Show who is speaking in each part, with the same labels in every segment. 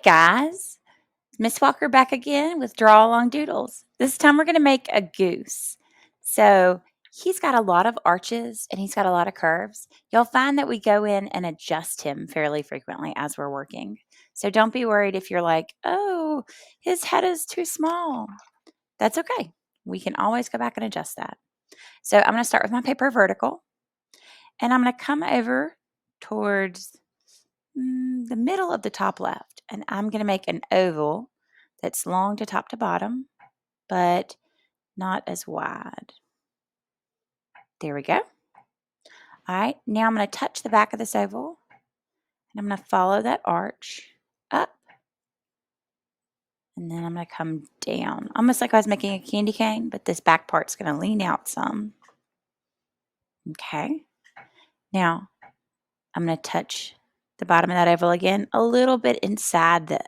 Speaker 1: guys, Miss Walker back again with Draw Along Doodles. This time we're going to make a goose. So he's got a lot of arches and he's got a lot of curves. You'll find that we go in and adjust him fairly frequently as we're working. So don't be worried if you're like, oh, his head is too small. That's okay. We can always go back and adjust that. So I'm going to start with my paper vertical and I'm going to come over towards the middle of the top left, and I'm going to make an oval that's long to top to bottom, but not as wide. There we go. All right, now I'm going to touch the back of this oval, and I'm going to follow that arch up, and then I'm going to come down, almost like I was making a candy cane, but this back part's going to lean out some. Okay, now I'm going to touch the bottom of that oval again, a little bit inside the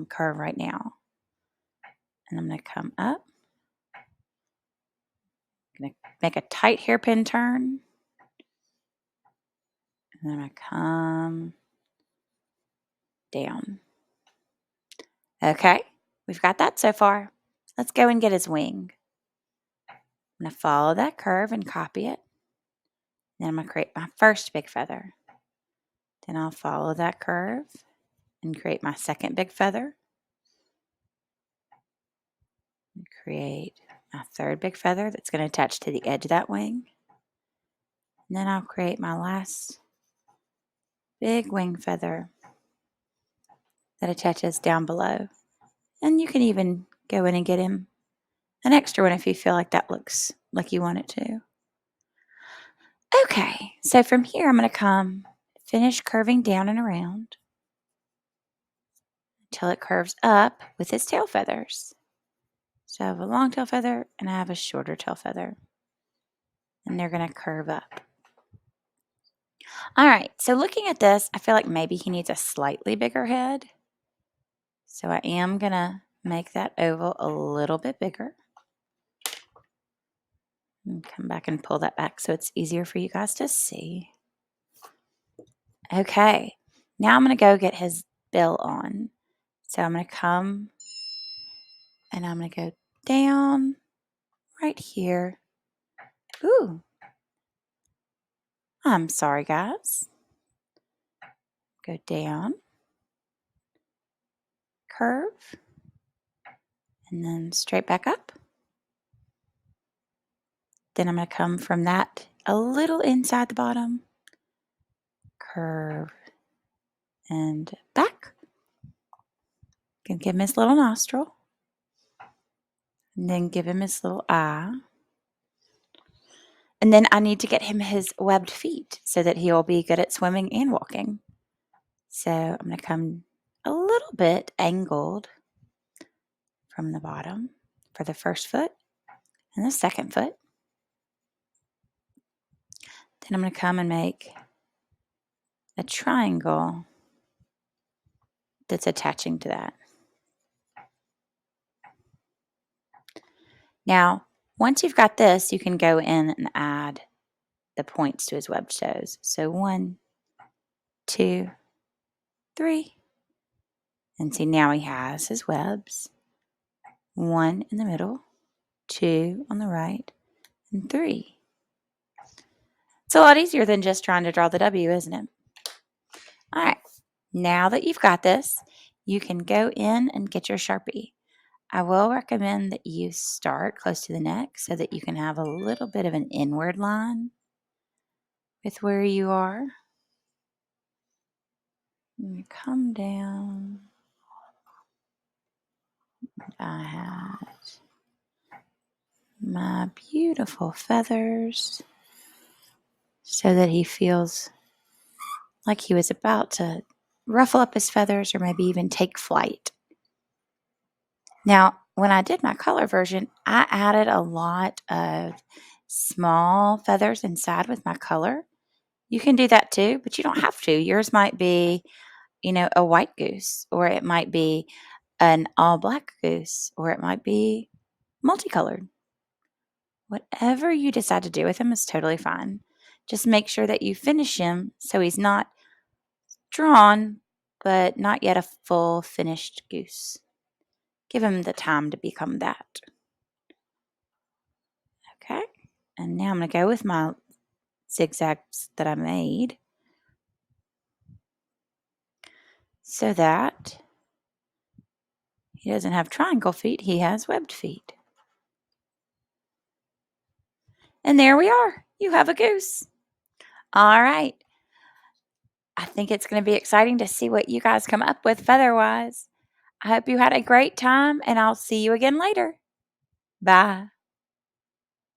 Speaker 1: curve right now. And I'm going to come up. I'm going to make a tight hairpin turn. And then I'm going to come down. Okay, we've got that so far. Let's go and get his wing. I'm going to follow that curve and copy it. Then I'm going to create my first big feather. Then I'll follow that curve and create my second big feather. And create my third big feather that's going to attach to the edge of that wing. And then I'll create my last big wing feather that attaches down below. And you can even go in and get him an extra one if you feel like that looks like you want it to. Okay, so from here I'm going to finish curving down and around until it curves up with its tail feathers. So I have a long tail feather and I have a shorter tail feather. And they're going to curve up. All right, so looking at this, I feel like maybe he needs a slightly bigger head. So I am going to make that oval a little bit bigger. And come back and pull that back so it's easier for you guys to see. Okay, now I'm going to go get his bill on. So I'm going to come and I'm going to go down right here. Ooh, I'm sorry, guys. Go down, curve, and then straight back up. Then I'm going to come from that a little inside the bottom, curve, and back. Gonna give him his little nostril, and then give him his little eye. And then I need to get him his webbed feet so that he'll be good at swimming and walking. So I'm going to come a little bit angled from the bottom for the first foot and the second foot. Then I'm going to come and make a triangle that's attaching to that. Now, once you've got this, you can go in and add the points to his webbed toes. So 1, 2, 3. And see, now he has his webs. 1 in the middle, 2 on the right, and 3. It's a lot easier than just trying to draw the W, isn't it? All right, now that you've got this, you can go in and get your Sharpie. I will recommend that you start close to the neck so that you can have a little bit of an inward line with where you are. And come down. I have my beautiful feathers so that he feels like he was about to ruffle up his feathers or maybe even take flight. Now, when I did my color version, I added a lot of small feathers inside with my color. You can do that too, but you don't have to. Yours might be, a white goose, or it might be an all black goose, or it might be multicolored. Whatever you decide to do with him is totally fine. Just make sure that you finish him so he's not drawn but not yet a full finished goose. Give him the time to become that. Okay, and now I'm going to go with my zigzags that I made so that he doesn't have triangle feet, he has webbed feet. And there we are. You have a goose. All right. I think it's going to be exciting to see what you guys come up with feather-wise. I hope you had a great time, and I'll see you again later. Bye.